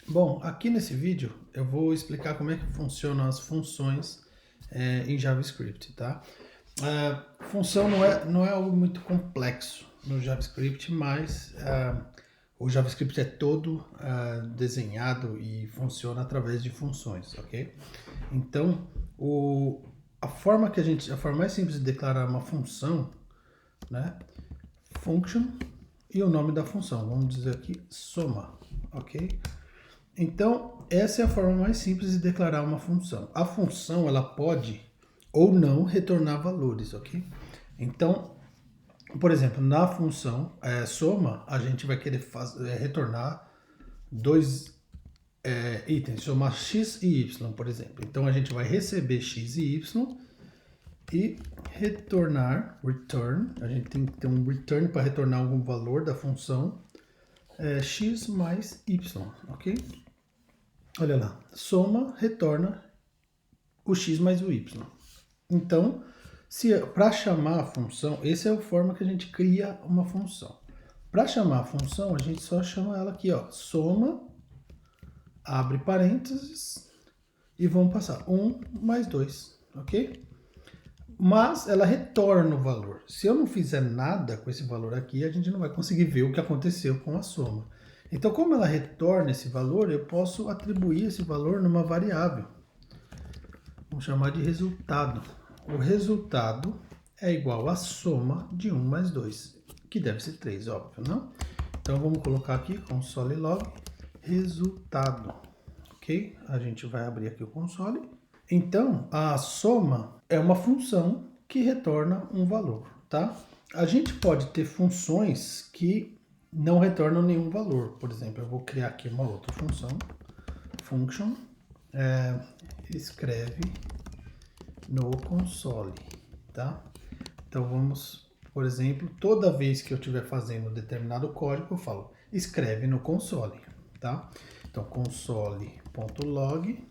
Bom, aqui nesse vídeo eu vou explicar como é que funcionam as funções em JavaScript, tá? Função não é algo muito complexo no JavaScript, mas o JavaScript é todo desenhado e funciona através de funções, ok? Então, a forma mais simples de declarar uma função, né? Function e o nome da função, vamos dizer aqui soma, ok? Então, essa é a forma mais simples de declarar uma função. A função, ela pode ou não retornar valores, ok? Então, por exemplo, na função soma, a gente vai querer retornar dois itens, somar x e y, por exemplo. Então, a gente vai receber x e y e retornar, return, a gente tem que ter um return para retornar algum valor da função x mais y, ok? Olha lá, soma retorna o x mais o y. Então, para chamar a função, essa é a forma que a gente cria uma função. Para chamar a função, a gente só chama ela aqui, ó, soma, abre parênteses, e vamos passar 1 mais 2, ok? Mas ela retorna o valor. Se eu não fizer nada com esse valor aqui, a gente não vai conseguir ver o que aconteceu com a soma. Então, como ela retorna esse valor, eu posso atribuir esse valor numa variável. Vamos chamar de resultado. O resultado é igual à soma de 1 mais 2, que deve ser 3, óbvio, não? Então, vamos colocar aqui console log resultado, ok? A gente vai abrir aqui o console. Então, a soma é uma função que retorna um valor, tá? A gente pode ter funções que não retornam nenhum valor. Por exemplo, eu vou criar aqui uma outra função, function, escreve no console, tá? Então vamos, por exemplo, toda vez que eu estiver fazendo determinado código, eu falo escreve no console, tá? Então console.log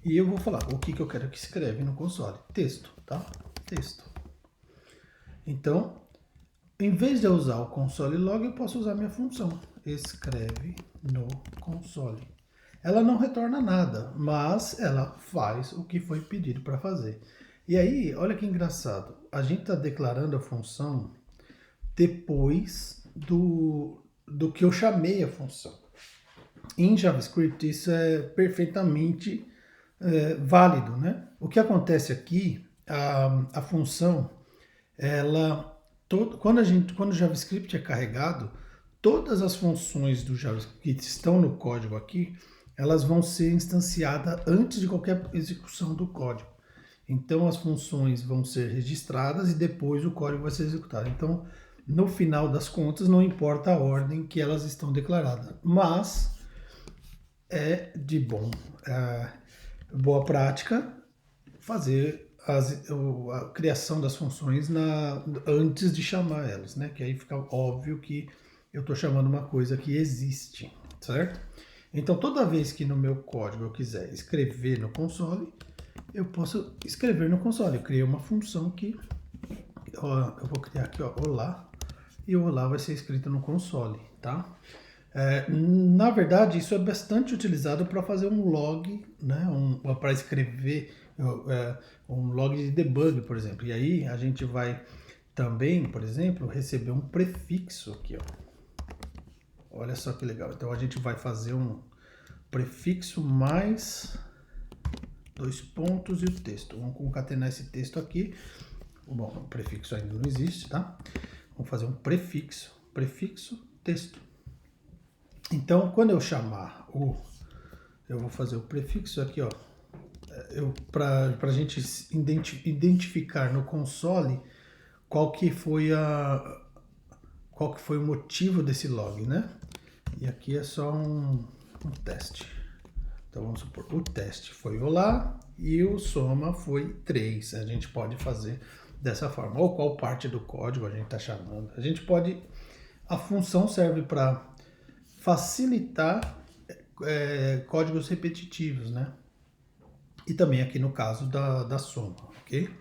e eu vou falar o que eu quero que escreve no console, texto, tá? Texto. Então, em vez de eu usar o console log, eu posso usar minha função escreve no console. Ela não retorna nada, mas ela faz o que foi pedido para fazer. E aí, olha que engraçado, a gente está declarando a função depois do que eu chamei a função. Em JavaScript isso é perfeitamente válido, né? O que acontece aqui, a função, quando o JavaScript é carregado, todas as funções do JavaScript que estão no código aqui, elas vão ser instanciadas antes de qualquer execução do código. Então as funções vão ser registradas e depois o código vai ser executado. Então, no final das contas, não importa a ordem que elas estão declaradas, mas é de boa prática fazer a criação das funções antes de chamar elas, né? Que aí fica óbvio que eu estou chamando uma coisa que existe, certo? Então, toda vez que no meu código eu quiser escrever no console, eu posso escrever no console. Eu criei uma função que eu vou criar aqui, ó, olá, e o olá vai ser escrito no console, tá? Na verdade, isso é bastante utilizado para fazer um log, né? Para escrever um log de debug, por exemplo. E aí a gente vai também, por exemplo, receber um prefixo aqui, ó. Olha só que legal. Então a gente vai fazer um prefixo mais 2 pontos e o texto. Vamos concatenar esse texto aqui. Bom, o prefixo ainda não existe, tá? Vamos fazer um prefixo texto. Então, quando eu chamar eu vou fazer o prefixo aqui, ó, para a gente identificar no console qual que foi o motivo desse log, né? E aqui é só um teste. Então vamos supor, o teste foi olá e o soma foi 3. A gente pode fazer dessa forma. Ou qual parte do código a gente está chamando. A função serve para facilitar códigos repetitivos, né? E também aqui no caso da soma, ok?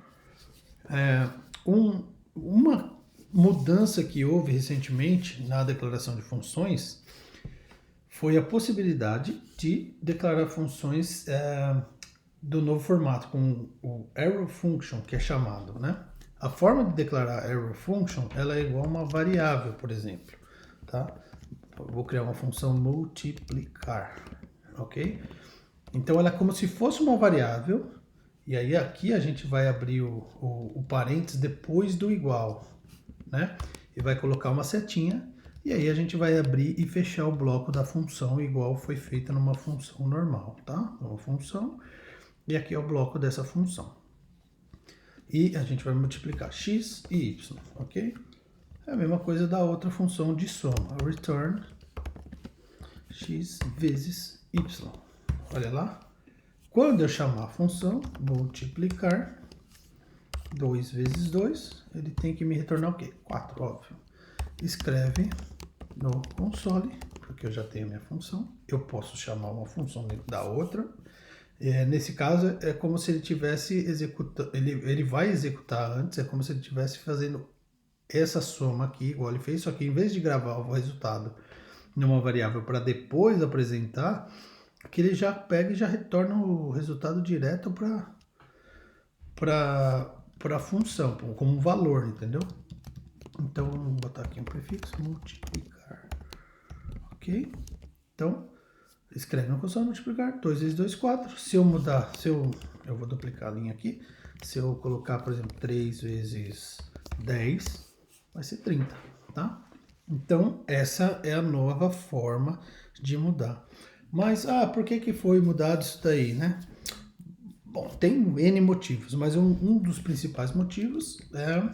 Uma mudança que houve recentemente na declaração de funções foi a possibilidade de declarar funções do novo formato, com o arrow function, que é chamado, né? A forma de declarar arrow function, ela é igual a uma variável, por exemplo, tá? Eu vou criar uma função multiplicar, ok? Então ela é como se fosse uma variável, e aí aqui a gente vai abrir o parênteses depois do igual, né? E vai colocar uma setinha, e aí a gente vai abrir e fechar o bloco da função igual foi feita numa função normal, tá? Uma função, e aqui é o bloco dessa função. E a gente vai multiplicar x e y, ok? É a mesma coisa da outra função de soma, return x vezes y. Olha lá. Quando eu chamar a função multiplicar 2 vezes 2, ele tem que me retornar o quê? 4, óbvio. Escreve no console, porque eu já tenho a minha função. Eu posso chamar uma função dentro da outra. Nesse caso, é como se ele tivesse executando, ele vai executar antes, é como se ele estivesse fazendo essa soma aqui, igual ele fez, só que em vez de gravar o resultado numa variável para depois apresentar, que ele já pega e já retorna o resultado direto para a função, como um valor, entendeu? Então, vamos botar aqui um prefixo, multiplicar, ok? Então, escreve no console multiplicar, 2 vezes 2, 4. Se eu mudar, eu vou duplicar a linha aqui. Se eu colocar, por exemplo, 3 vezes 10, vai ser 30, tá? Então, essa é a nova forma de mudar. Mas, por que foi mudado isso daí, né? Bom, tem N motivos, mas um dos principais motivos é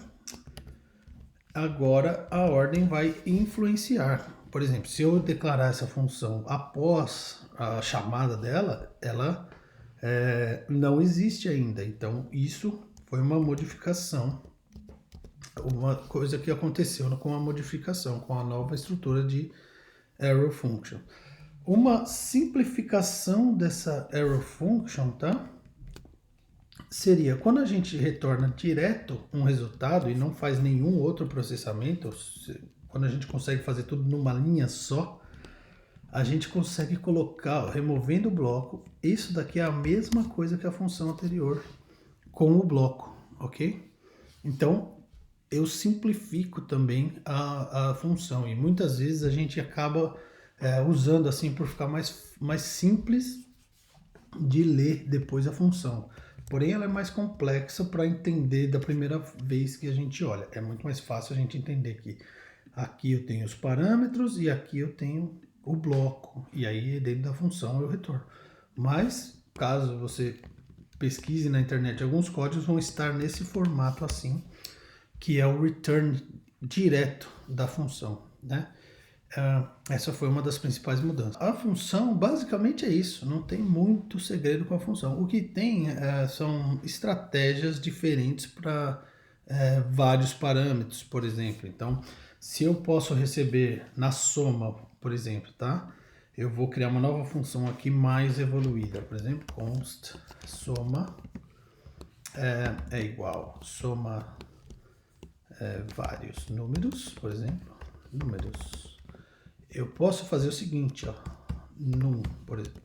agora a ordem vai influenciar. Por exemplo, se eu declarar essa função após a chamada dela, ela não existe ainda. Então, isso foi uma modificação, uma coisa que aconteceu com a modificação, com a nova estrutura de arrow function. Uma simplificação dessa arrow function, tá? Seria quando a gente retorna direto um resultado e não faz nenhum outro processamento, quando a gente consegue fazer tudo numa linha só, a gente consegue colocar, removendo o bloco, isso daqui é a mesma coisa que a função anterior com o bloco, ok? Então, eu simplifico também a função e muitas vezes a gente acaba usando assim por ficar mais simples de ler depois a função. Porém, ela é mais complexa para entender da primeira vez que a gente olha. É muito mais fácil a gente entender que aqui eu tenho os parâmetros e aqui eu tenho o bloco. E aí, dentro da função, eu retorno. Mas, caso você pesquise na internet, alguns códigos vão estar nesse formato assim, que é o return direto da função, né? Essa foi uma das principais mudanças. A função basicamente é isso, não tem muito segredo com a função. O que tem são estratégias diferentes para vários parâmetros, por exemplo. Então, se eu posso receber na soma, por exemplo, tá? Eu vou criar uma nova função aqui mais evoluída, por exemplo, const soma é igual soma vários números, por exemplo, números. Eu posso fazer o seguinte, ó, num, por exemplo.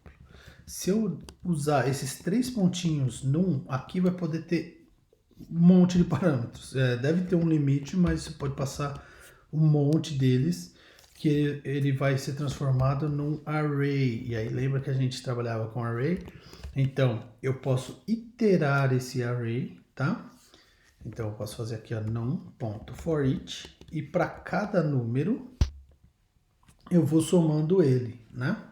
Se eu usar esses 3 pontinhos num, aqui vai poder ter um monte de parâmetros. Deve ter um limite, mas você pode passar um monte deles, que ele vai ser transformado num array. E aí lembra que a gente trabalhava com array? Então, eu posso iterar esse array, tá? Então, eu posso fazer aqui, ó, num.forEach, e para cada número eu vou somando ele, né?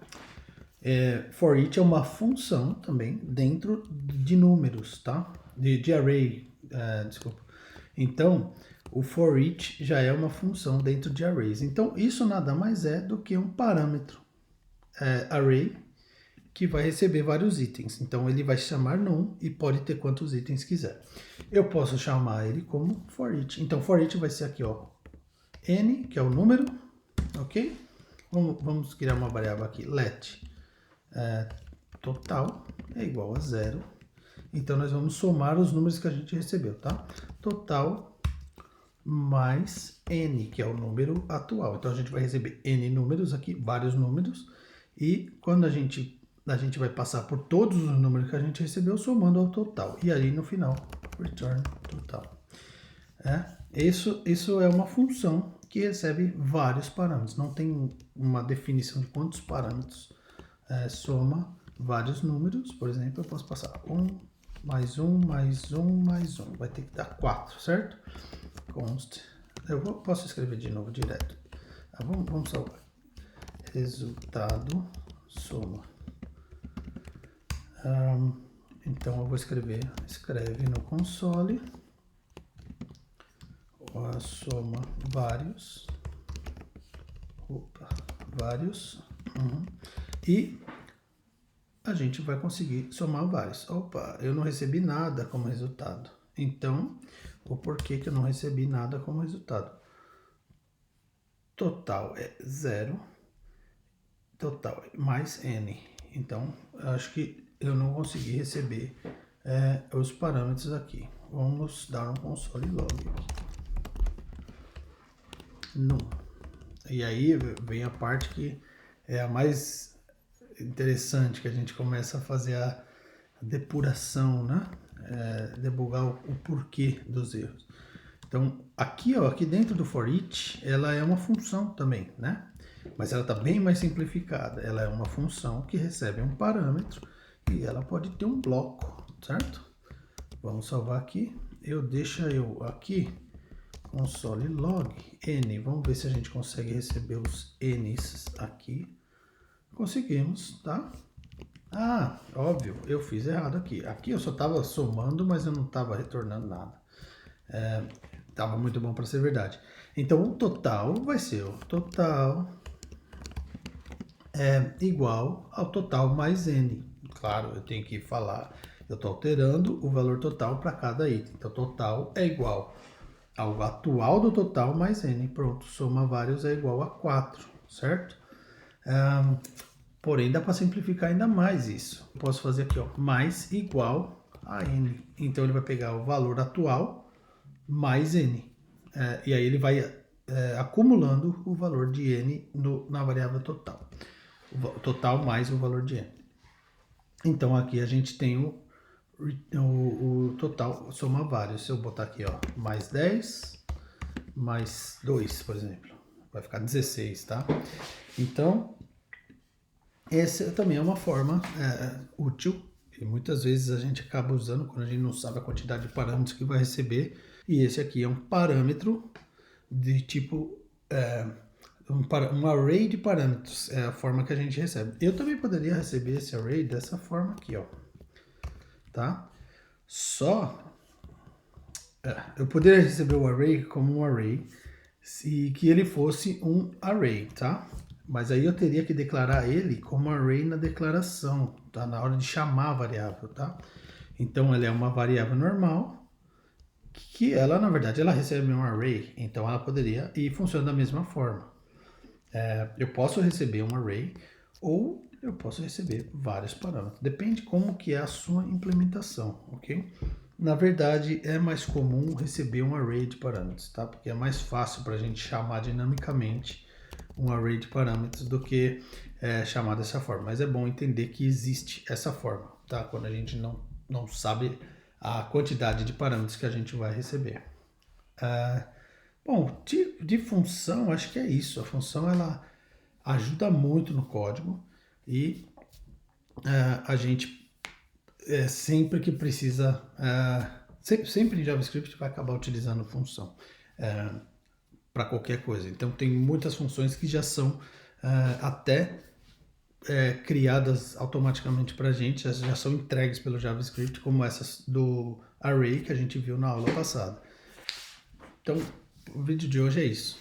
ForEach é uma função também dentro de números, tá? De array, desculpa. Então, o ForEach já é uma função dentro de arrays. Então, isso nada mais é do que um parâmetro array que vai receber vários itens. Então, ele vai chamar num e pode ter quantos itens quiser. Eu posso chamar ele como ForEach. Então, ForEach vai ser aqui, ó, n, que é o número, ok? Vamos criar uma variável aqui, let total é igual a 0. Então, nós vamos somar os números que a gente recebeu, tá? Total mais n, que é o número atual. Então, a gente vai receber n números aqui, vários números, e quando a gente vai passar por todos os números que a gente recebeu, somando ao total. E aí no final, return total. Isso é uma função que recebe vários parâmetros. Não tem uma definição de quantos parâmetros soma vários números. Por exemplo, eu posso passar 1, mais 1, mais 1, mais 1. Vai ter que dar 4, certo? Const. Posso escrever de novo direto. Vamos salvar. Resultado soma. Então eu vou escreve no console a soma vários, e a gente vai conseguir somar vários. Eu não recebi nada como resultado. Então, o porquê que eu não recebi nada como resultado? Total é 0, total é mais n. Então, acho que eu não consegui receber os parâmetros aqui. Vamos dar um console log aqui. Não. E aí vem a parte que é a mais interessante, que a gente começa a fazer a depuração, né? Debugar o porquê dos erros. Então, aqui dentro do for each, ela é uma função também, né? Mas ela está bem mais simplificada. Ela é uma função que recebe um parâmetro e ela pode ter um bloco, certo? Vamos salvar aqui. Eu deixo aqui console log n. Vamos ver se a gente consegue receber os n's aqui. Conseguimos, tá? Ah, óbvio, eu fiz errado aqui. Aqui eu só estava somando, mas eu não estava retornando nada. Estava muito bom para ser verdade. Então, o total vai ser o total igual ao total mais n. Claro, eu tenho que falar, eu estou alterando o valor total para cada item. Então, total é igual ao atual do total mais n. Pronto, soma vários é igual a 4, certo? Porém, dá para simplificar ainda mais isso. Eu posso fazer aqui, ó, mais igual a n. Então, ele vai pegar o valor atual mais n. E aí ele vai acumulando o valor de n na variável total. O total mais o valor de n. Então, aqui a gente tem o total, soma vários. Se eu botar aqui, ó, mais 10, mais 2, por exemplo, vai ficar 16, tá? Então, essa também é uma forma útil, e muitas vezes a gente acaba usando quando a gente não sabe a quantidade de parâmetros que vai receber, e esse aqui é um parâmetro de tipo um array de parâmetros, é a forma que a gente recebe. Eu também poderia receber esse array dessa forma aqui, ó, tá? Eu poderia receber o array como um array, se que ele fosse um array, tá? Mas aí eu teria que declarar ele como array na declaração, tá? Na hora de chamar a variável, tá? Então, ela é uma variável normal, que ela, na verdade, ela recebe um array, então ela poderia, e funciona da mesma forma. Eu posso receber um array, ou eu posso receber vários parâmetros. Depende como que é a sua implementação, ok? Na verdade, é mais comum receber um array de parâmetros, tá? Porque é mais fácil para a gente chamar dinamicamente um array de parâmetros do que chamar dessa forma. Mas é bom entender que existe essa forma, tá? Quando a gente não sabe a quantidade de parâmetros que a gente vai receber. Bom, de função, acho que é isso. A função, ela ajuda muito no código e a gente sempre que precisa, sempre em JavaScript vai acabar utilizando função para qualquer coisa. Então tem muitas funções que já são até criadas automaticamente para a gente, já são entregues pelo JavaScript, como essas do array que a gente viu na aula passada. Então, o vídeo de hoje é isso.